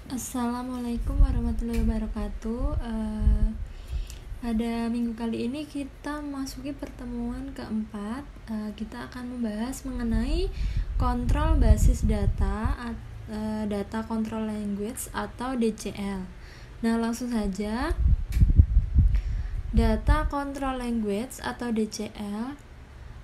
Assalamualaikum warahmatullahi wabarakatuh. Pada minggu kali ini kita memasuki pertemuan keempat. Kita akan membahas mengenai kontrol basis data, data control language atau DCL. Nah, langsung saja. Data control language atau DCL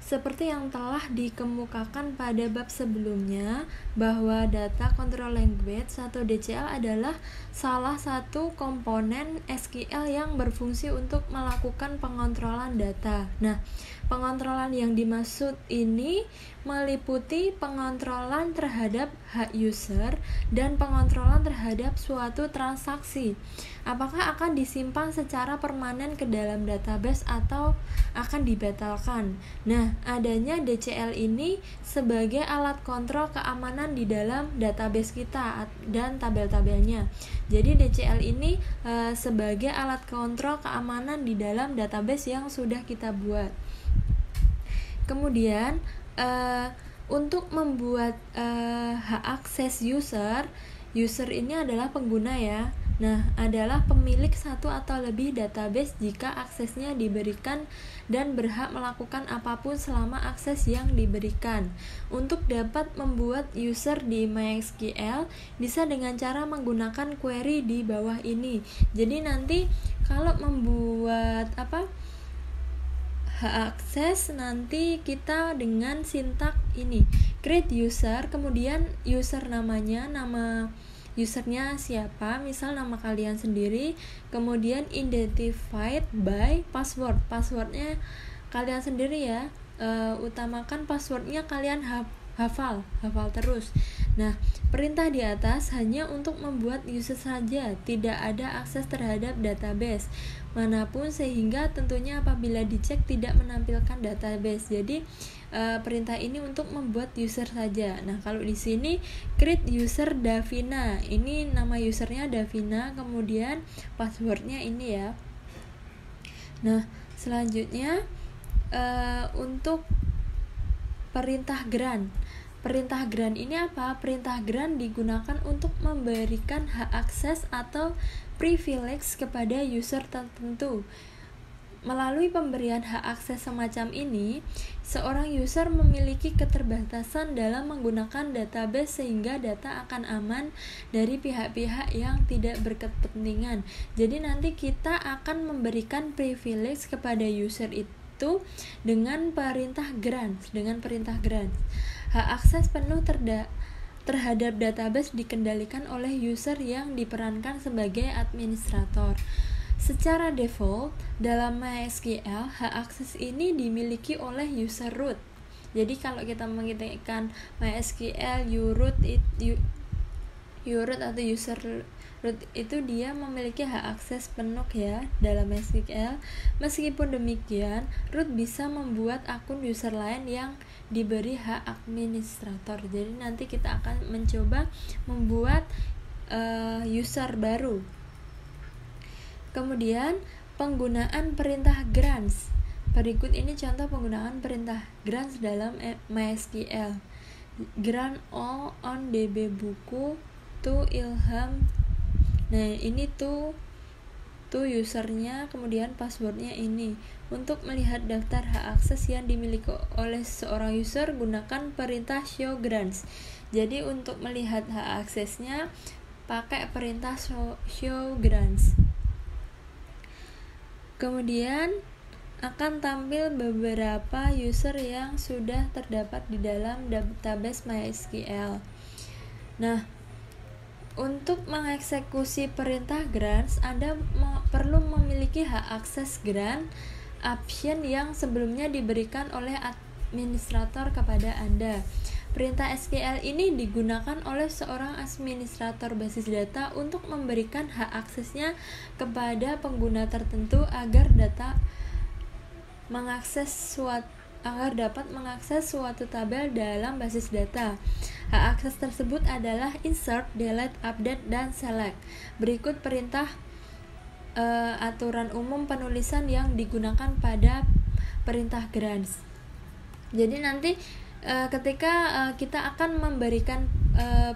seperti yang telah dikemukakan pada bab sebelumnya, bahwa data control language atau DCL adalah salah satu komponen SQL yang berfungsi untuk melakukan pengontrolan data. Nah, pengontrolan yang dimaksud ini meliputi pengontrolan terhadap hak user dan pengontrolan terhadap suatu transaksi. Apakah akan disimpan secara permanen ke dalam database atau akan dibatalkan. Nah, adanya DCL ini sebagai alat kontrol keamanan di dalam database kita dan tabel-tabelnya. Jadi DCL ini sebagai alat kontrol keamanan di dalam database yang sudah kita buat. Kemudian untuk membuat hak akses user ini adalah pengguna ya. Nah, adalah pemilik satu atau lebih database jika aksesnya diberikan dan berhak melakukan apapun selama akses yang diberikan. Untuk dapat membuat user di MySQL bisa dengan cara menggunakan query di bawah ini. Jadi nanti kalau membuat hak akses, nanti kita dengan sintak ini, create user, kemudian user namanya, nama usernya siapa, misal nama kalian sendiri, kemudian identified by password, passwordnya kalian sendiri ya, utamakan passwordnya kalian hafal terus. Nah, perintah di atas hanya untuk membuat user saja, tidak ada akses terhadap database manapun, sehingga tentunya apabila dicek tidak menampilkan database. Jadi perintah ini untuk membuat user saja. Nah, kalau di sini create user Davina, ini nama usernya Davina, kemudian passwordnya ini ya. Nah, selanjutnya untuk perintah grant. Perintah grant ini apa? Perintah grant digunakan untuk memberikan hak akses atau privilege kepada user tertentu. Melalui pemberian hak akses semacam ini, seorang user memiliki keterbatasan dalam menggunakan database sehingga data akan aman dari pihak-pihak yang tidak berkepentingan. Jadi nanti kita akan memberikan privilege kepada user itu dengan perintah grant, Hak akses penuh terhadap database dikendalikan oleh user yang diperankan sebagai administrator. Secara default, dalam MySQL, hak akses ini dimiliki oleh user root. Jadi kalau kita mengetikkan MySQL uroot atau user root itu dia memiliki hak akses penuh ya dalam MySQL. Meskipun demikian, root bisa membuat akun user lain yang diberi hak administrator. Jadi nanti kita akan mencoba membuat user baru. Kemudian penggunaan perintah grants. Berikut ini contoh penggunaan perintah grants dalam MySQL. Grant all on DB buku to Ilham. Nah, ini tuh usernya, kemudian passwordnya ini. Untuk melihat daftar hak akses yang dimiliki oleh seorang user, gunakan perintah show grants. Jadi untuk melihat hak aksesnya pakai perintah show grants. Kemudian akan tampil beberapa user yang sudah terdapat di dalam database MySQL. Nah, untuk mengeksekusi perintah grants, Anda perlu memiliki hak akses grant option yang sebelumnya diberikan oleh administrator kepada Anda. Perintah SQL ini digunakan oleh seorang administrator basis data untuk memberikan hak aksesnya kepada pengguna tertentu agar dapat mengakses suatu tabel dalam basis data. Hak akses tersebut adalah insert, delete, update, dan select. Berikut perintah aturan umum penulisan yang digunakan pada perintah grants. Jadi nanti ketika kita akan memberikan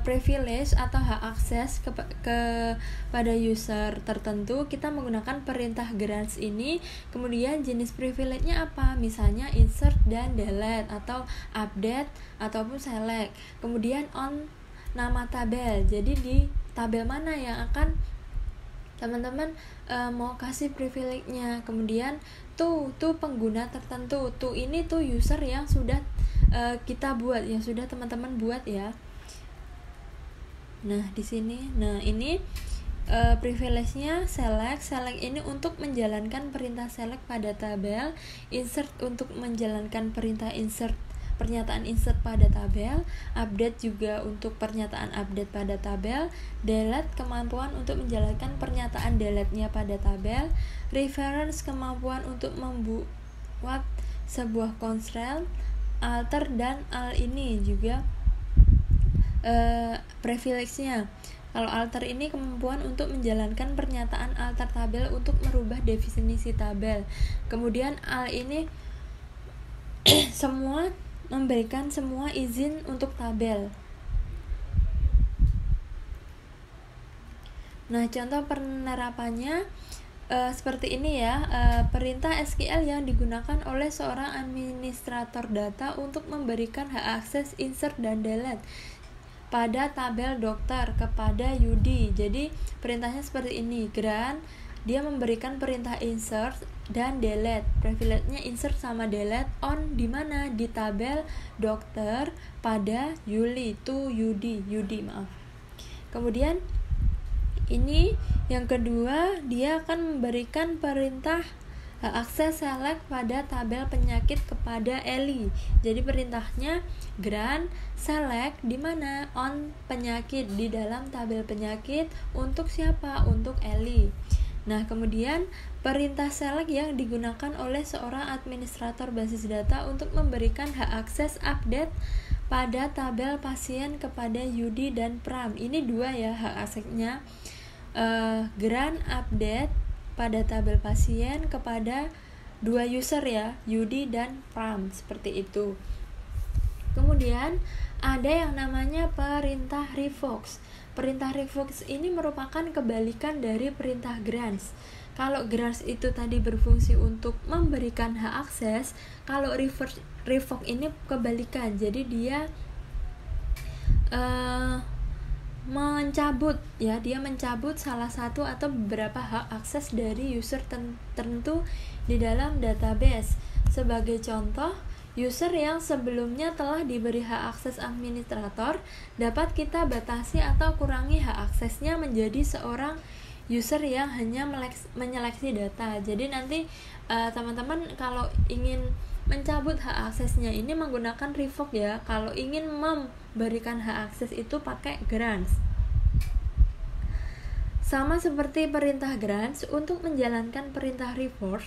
privilege atau hak akses kepada user tertentu, kita menggunakan perintah grants ini. Kemudian jenis privilege-nya apa? Misalnya insert dan delete, atau update ataupun select. Kemudian on nama tabel, jadi di tabel mana yang akan teman-teman mau kasih privilege-nya. Kemudian tuh pengguna tertentu, tuh ini tuh user yang sudah kita buat, yang sudah teman-teman buat ya. Nah di sini, nah ini privilege-nya select ini untuk menjalankan perintah select pada tabel, insert untuk menjalankan perintah insert, pernyataan insert pada tabel, update juga untuk pernyataan update pada tabel, delete kemampuan untuk menjalankan pernyataan delete-nya pada tabel, reference kemampuan untuk membuat sebuah constraint, alter dan al ini juga privilege-nya. Kalau alter ini kemampuan untuk menjalankan pernyataan alter tabel untuk merubah definisi tabel. Kemudian al ini semua memberikan semua izin untuk tabel. Nah, contoh penerapannya seperti ini ya. Perintah SQL yang digunakan oleh seorang administrator data untuk memberikan hak akses insert dan delete pada tabel dokter kepada Yudi. Jadi perintahnya seperti ini. Grant, dia memberikan perintah insert dan delete. Privilege-nya insert sama delete on di mana? Di tabel dokter pada Yudi, maaf. Kemudian ini yang kedua, dia akan memberikan perintah akses select pada tabel penyakit kepada Eli. Jadi perintahnya grant select di mana? On penyakit, di dalam tabel penyakit untuk siapa? Untuk Eli. Nah, kemudian perintah select yang digunakan oleh seorang administrator basis data untuk memberikan hak akses update pada tabel pasien kepada Yudi dan Pram. Ini dua ya hak aksesnya. Grant update pada tabel pasien kepada dua user ya, Yudi dan Pram, seperti itu. Kemudian ada yang namanya perintah revoke. Perintah revoke ini merupakan kebalikan dari perintah grants. Kalau grants itu tadi berfungsi untuk memberikan hak akses, kalau revoke ini kebalikan. Jadi dia mencabut ya, dia mencabut salah satu atau beberapa hak akses dari user tertentu di dalam database. Sebagai contoh, user yang sebelumnya telah diberi hak akses administrator dapat kita batasi atau kurangi hak aksesnya menjadi seorang user yang hanya menyeleksi data. Jadi nanti teman-teman kalau ingin mencabut hak aksesnya ini menggunakan revoke ya. Kalau ingin memberikan hak akses itu pakai grants. Sama seperti perintah grants, untuk menjalankan perintah revoke,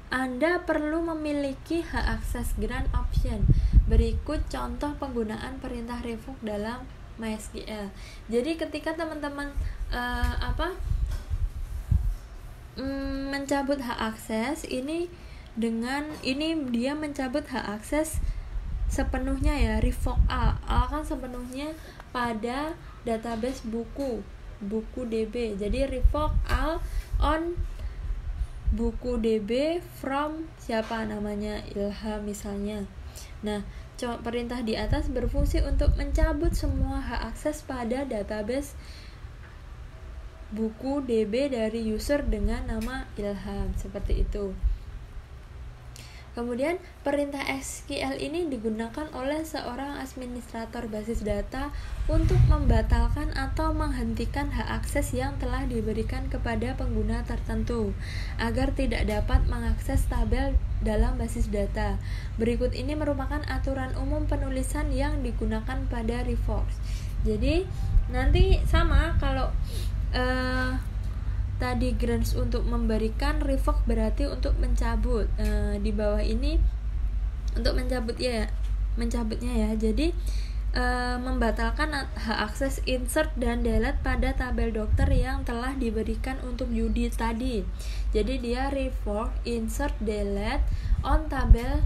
Anda perlu memiliki hak akses grant option. Berikut contoh penggunaan perintah revoke dalam MySQL. Jadi ketika teman-teman mencabut hak akses ini, dia mencabut hak akses sepenuhnya ya, revoke all kan sepenuhnya pada database buku DB. Jadi revoke all on buku DB from siapa namanya, Ilham misalnya. Nah, perintah di atas berfungsi untuk mencabut semua hak akses pada database buku DB dari user dengan nama Ilham, seperti itu. Kemudian perintah SQL ini digunakan oleh seorang administrator basis data untuk membatalkan atau menghentikan hak akses yang telah diberikan kepada pengguna tertentu agar tidak dapat mengakses tabel dalam basis data. Berikut ini merupakan aturan umum penulisan yang digunakan pada revoke. Jadi nanti sama kalau tadi grants untuk memberikan, revoke berarti untuk mencabut. Di bawah ini untuk mencabutnya ya. Jadi membatalkan hak akses insert dan delete pada tabel dokter yang telah diberikan untuk Yudi tadi. Jadi dia revoke, insert, delete on tabel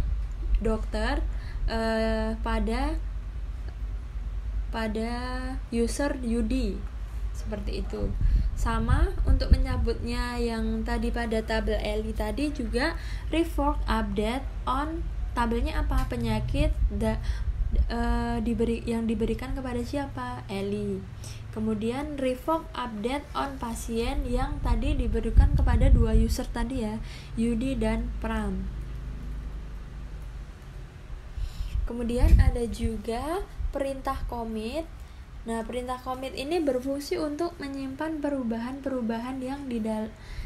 dokter pada user UD seperti itu. Sama untuk menyebutnya yang tadi pada tabel ELI tadi juga revoke update on tabelnya apa, penyakit yang diberikan kepada siapa, ELI. Kemudian revoke update on pasien yang tadi diberikan kepada dua user tadi ya, UD dan Pram. Kemudian ada juga perintah commit. Nah, perintah commit ini berfungsi untuk menyimpan perubahan-perubahan yang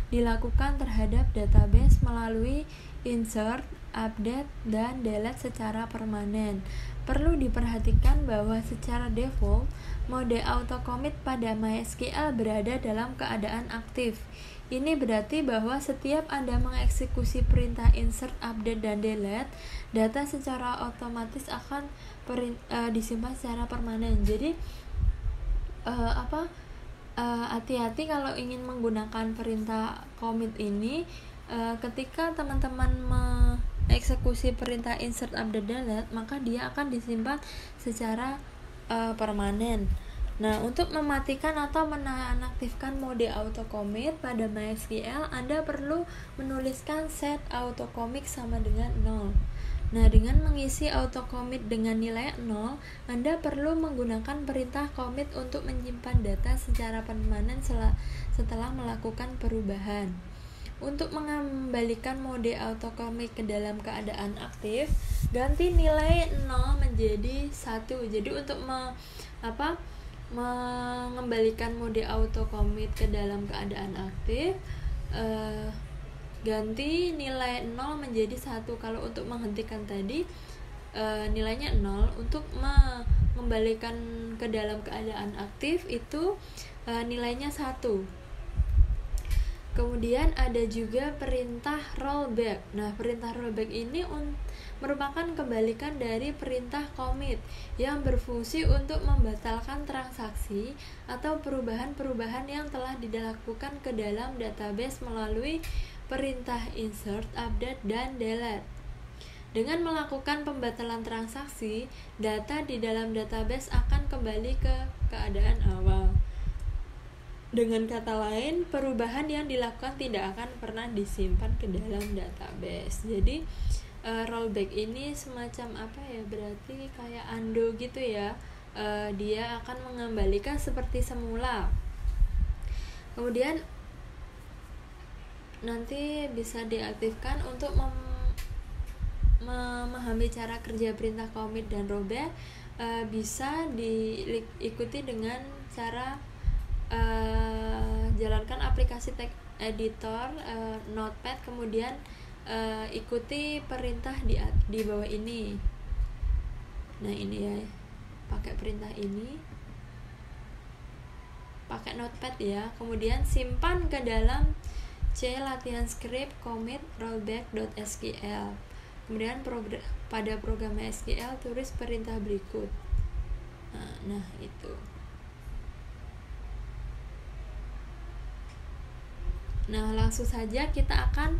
dilakukan terhadap database melalui insert, update, dan delete secara permanen. Perlu diperhatikan bahwa secara default, mode auto commit pada MySQL berada dalam keadaan aktif. Ini berarti bahwa setiap Anda mengeksekusi perintah insert, update, dan delete, data secara otomatis akan disimpan secara permanen. Jadi hati-hati kalau ingin menggunakan perintah commit ini. Ketika teman-teman mengeksekusi perintah insert, update, delete, maka dia akan disimpan secara permanen. Nah, untuk mematikan atau menonaktifkan mode auto commit pada MySQL, Anda perlu menuliskan set auto commit sama dengan 0. Nah, dengan mengisi auto commit dengan nilai 0, Anda perlu menggunakan perintah commit untuk menyimpan data secara permanen setelah melakukan perubahan. Untuk mengembalikan mode auto commit ke dalam keadaan aktif, ganti nilai 0 menjadi 1. Jadi untuk mengembalikan mode auto commit ke dalam keadaan aktif, ganti nilai 0 menjadi 1. Kalau untuk menghentikan tadi nilainya 0, untuk mengembalikan ke dalam keadaan aktif itu nilainya 1. Kemudian ada juga perintah rollback. Nah, perintah rollback ini merupakan kebalikan dari perintah commit yang berfungsi untuk membatalkan transaksi atau perubahan-perubahan yang telah dilakukan ke dalam database melalui perintah insert, update, dan delete. Dengan melakukan pembatalan transaksi, data di dalam database akan kembali ke keadaan awal. Dengan kata lain, perubahan yang dilakukan tidak akan pernah disimpan ke dalam database. Jadi rollback ini semacam berarti kayak undo gitu ya. Dia akan mengembalikan seperti semula. Kemudian nanti bisa diaktifkan untuk memahami cara kerja perintah commit dan rollback. Bisa diikuti dengan cara jalankan aplikasi text editor Notepad, kemudian ikuti perintah di bawah ini. Nah, ini ya, pakai perintah ini, pakai Notepad ya. Kemudian simpan ke dalam C latihan script commit rollback.sql. Kemudian pada program SQL tulis perintah berikut. Nah itu. Nah, langsung saja kita akan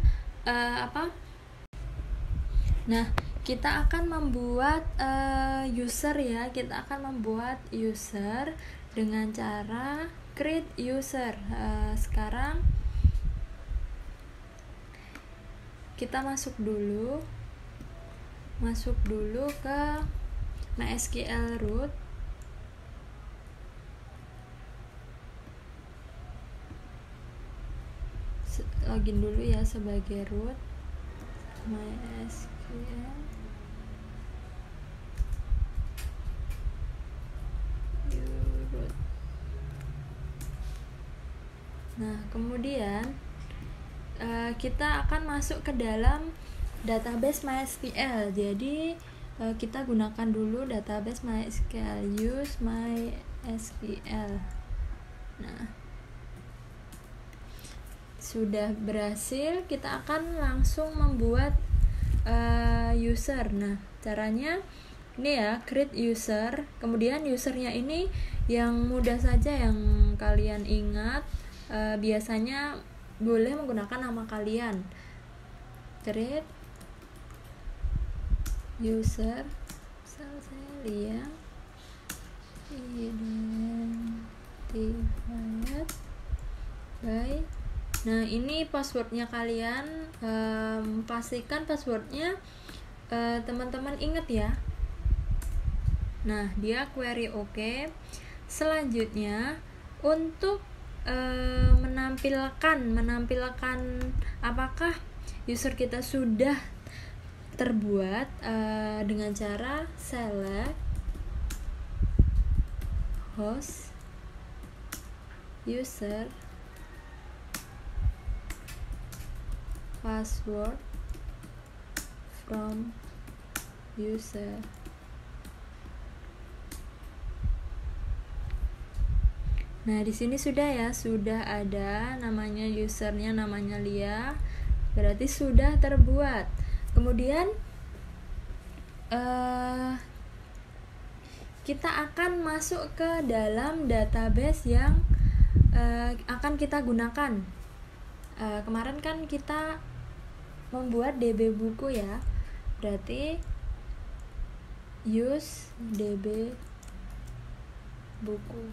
Nah, kita akan membuat user ya. Kita akan membuat user dengan cara create user. Sekarang kita masuk dulu ke MySQL root. Login dulu ya sebagai root MySQL root. Nah, kemudian kita akan masuk ke dalam database MySQL. Jadi kita gunakan dulu database MySQL, use MySQL. Nah, sudah berhasil, kita akan langsung membuat user. Nah, caranya ini ya, create user. Kemudian usernya ini yang mudah saja yang kalian ingat. Biasanya boleh menggunakan nama kalian. Create user. misal saya Lia identified by. Nah, ini passwordnya kalian, pastikan passwordnya teman-teman inget ya. Nah, dia query oke. Selanjutnya untuk menampilkan apakah user kita sudah terbuat, dengan cara select host user password from user. Nah, di sini sudah ada namanya usernya, namanya Lia, berarti sudah terbuat. Kemudian kita akan masuk ke dalam database yang akan kita gunakan. Kemarin kan kita membuat DB buku ya, berarti use DB buku.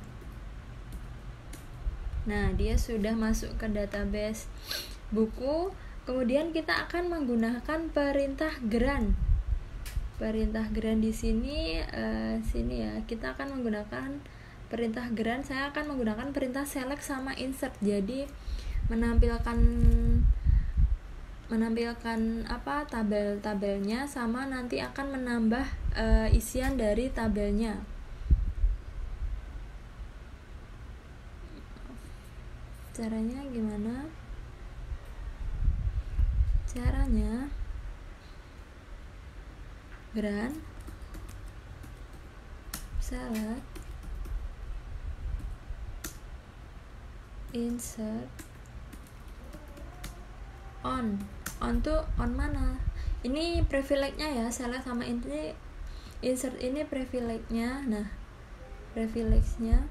Nah, dia sudah masuk ke database buku. Kemudian kita akan menggunakan perintah grant. Perintah grant di sini ya, kita akan menggunakan perintah grant. Saya akan menggunakan perintah select sama insert. Jadi menampilkan tabel-tabelnya, sama nanti akan menambah isian dari tabelnya. Caranya gimana? Caranya grant select insert on tuh on mana? Ini privilege-nya ya, select sama insert ini privilege-nya. Nah, privilege-nya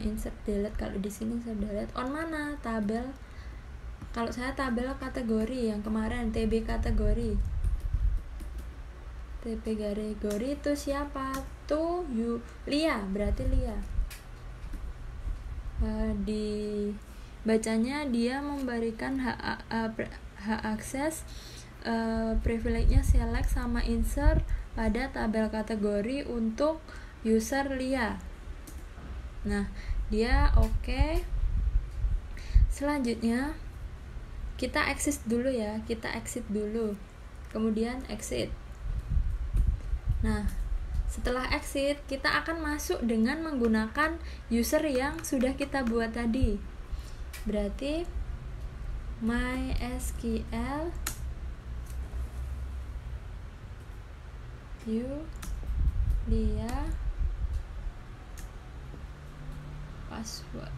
insert delete, kalau di sini saya delete. On mana? Tabel. Kalau saya tabel kategori yang kemarin, TB kategori. TB kategori itu siapa? Tuh Lia, berarti Lia. Di bacanya dia memberikan hak akses, privilege-nya select sama insert pada tabel kategori untuk user Lia. Nah, dia oke. Selanjutnya kita exit dulu ya, kemudian exit. Nah, setelah exit kita akan masuk dengan menggunakan user yang sudah kita buat tadi. Berarti MySQL Lia password.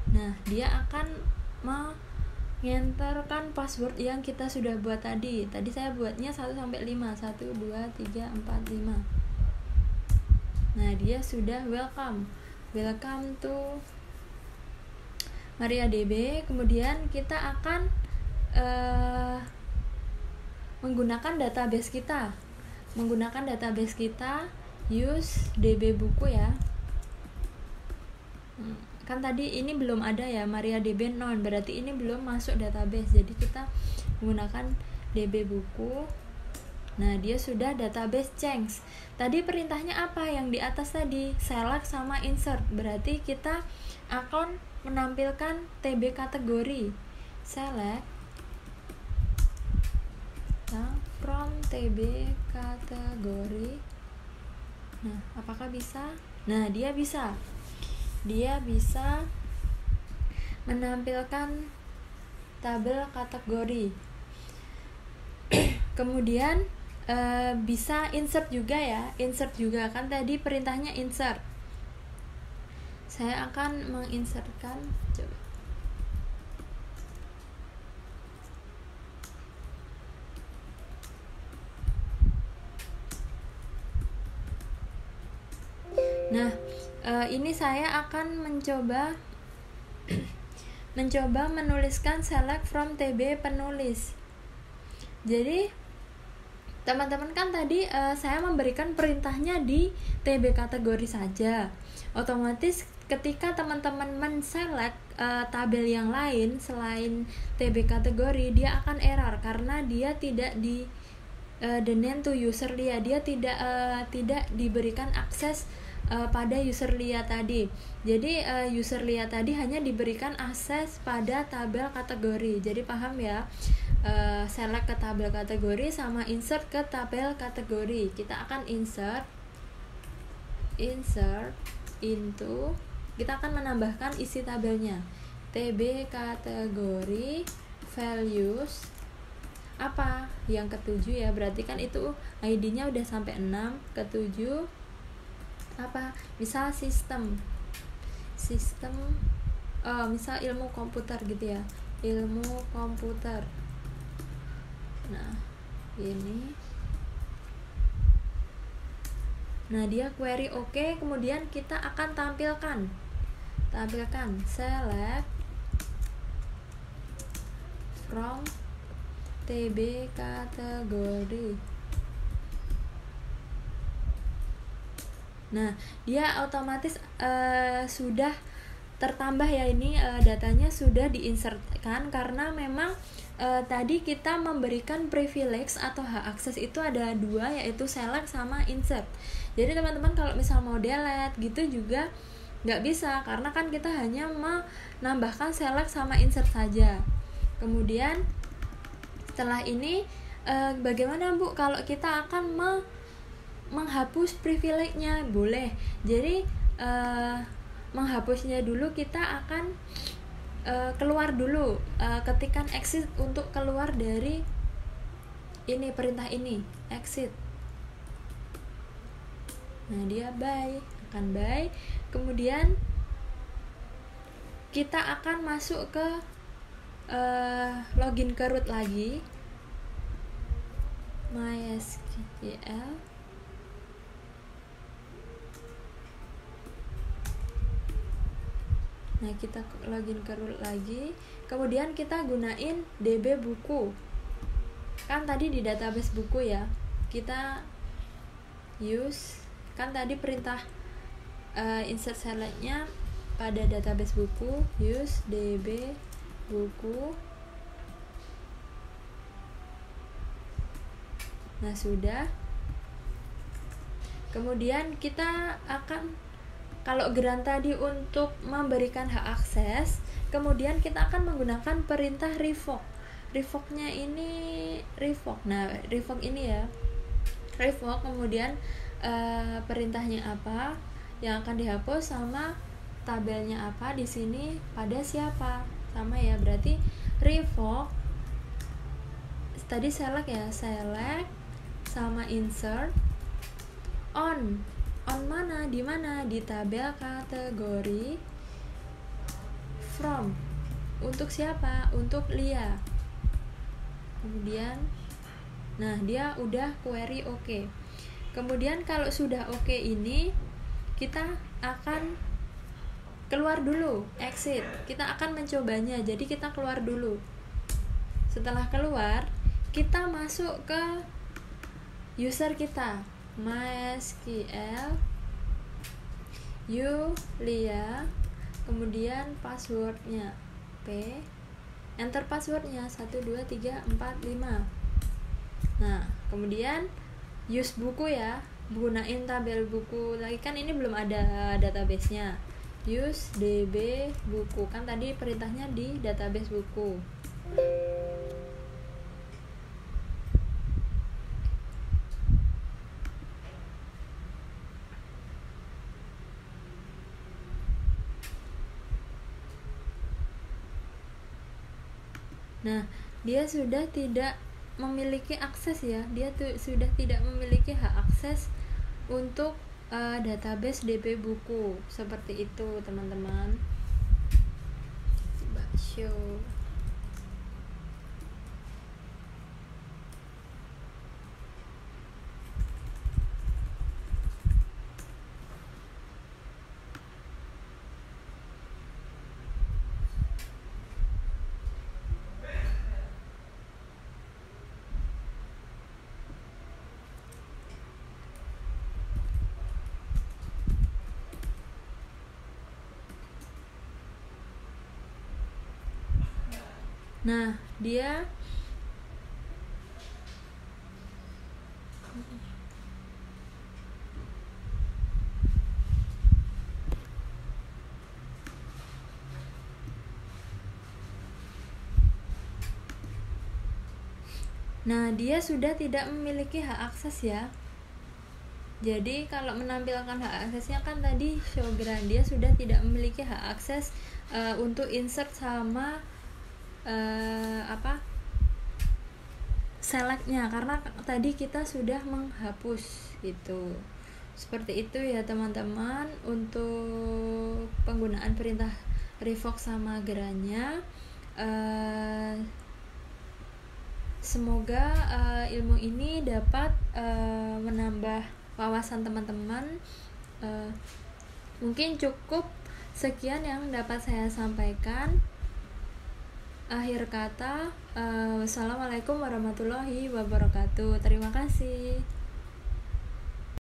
Nah, dia akan mengenterkan password yang kita sudah buat tadi. Tadi saya buatnya 1 sampai 5. 1 2 3 4 5. Nah, dia sudah welcome to MariaDB. Kemudian kita akan menggunakan database kita, use DB buku ya. Kan tadi ini belum ada ya, MariaDB non, berarti ini belum masuk database. Jadi kita menggunakan DB buku. Nah, dia sudah database change. Tadi perintahnya apa yang di atas tadi? Select sama insert. Berarti kita akan menampilkan TB kategori. Select from TB kategori. Nah, apakah bisa? Nah, dia bisa menampilkan tabel kategori. Kemudian bisa insert juga ya, kan tadi perintahnya insert. Saya akan menginsertkan, coba. Nah, ini saya akan mencoba menuliskan select from TB penulis. Jadi teman-teman kan tadi saya memberikan perintahnya di TB kategori saja. Otomatis ketika teman-teman men-select tabel yang lain selain TB kategori, dia akan error karena dia tidak di the name to user Lia, dia tidak diberikan akses pada user Lia tadi. Jadi user Lia tadi hanya diberikan akses pada tabel kategori. Jadi paham ya? Select ke tabel kategori sama insert ke tabel kategori. Kita akan insert into, kita akan menambahkan isi tabelnya. TB kategori values apa? Yang ke-7 ya, berarti kan itu ID-nya udah sampai 6. Ke-7 apa? Misal sistem misal ilmu komputer gitu ya, ilmu komputer. Nah ini, nah dia query oke. Kemudian kita akan tampilkan select from TB kategori. Nah dia otomatis sudah tertambah ya, ini datanya sudah diinsertkan karena memang tadi kita memberikan privilege atau hak akses itu ada 2, yaitu select sama insert. Jadi teman-teman kalau misal mau delete gitu juga nggak bisa karena kan kita hanya menambahkan select sama insert saja. Kemudian setelah ini bagaimana Bu kalau kita akan menghapus privilege-nya? Boleh. Jadi menghapusnya dulu kita akan keluar dulu, ketikan exit untuk keluar dari ini perintah ini, exit. Nah dia akan buy. Kemudian kita akan masuk ke login ke root lagi, MySQL. Nah kita login ke root lagi, kemudian kita gunain DB buku. Kan tadi di database buku ya, kita use, kan tadi perintah insert selectnya pada database buku, use DB buku. Nah sudah. Kemudian kita akan, kalau geran tadi untuk memberikan hak akses, kemudian kita akan menggunakan perintah revoke. Revoke-nya ini revoke. Nah, revoke ini ya. Revoke, kemudian perintahnya apa yang akan dihapus sama tabelnya apa di sini pada siapa. Sama ya, berarti revoke tadi select ya, select sama insert on mana, di mana, di tabel kategori from, untuk siapa, untuk Lia. Kemudian nah dia udah query oke. Kemudian kalau sudah oke ini kita akan keluar dulu, exit. Kita akan mencobanya, jadi kita keluar dulu. Setelah keluar kita masuk ke user kita, MySQL Yulia, kemudian passwordnya P, enter passwordnya 1 2 3 4 5. Nah kemudian use buku ya, gunain tabel buku lagi, kan ini belum ada databasenya. Use DB buku, kan tadi perintahnya di database buku. Nah, dia sudah tidak memiliki akses ya, dia sudah tidak memiliki hak akses untuk database DB buku. Seperti itu teman-teman. Coba show. Nah, dia sudah tidak memiliki hak akses ya. Jadi kalau menampilkan hak aksesnya kan tadi showground, dia sudah tidak memiliki hak akses untuk insert sama selectnya, karena tadi kita sudah menghapus gitu. Seperti itu ya teman-teman untuk penggunaan perintah revoke sama geranya. Semoga ilmu ini dapat menambah wawasan teman-teman. Mungkin cukup sekian yang dapat saya sampaikan. Akhir kata, wassalamualaikum warahmatullahi wabarakatuh. Terima kasih.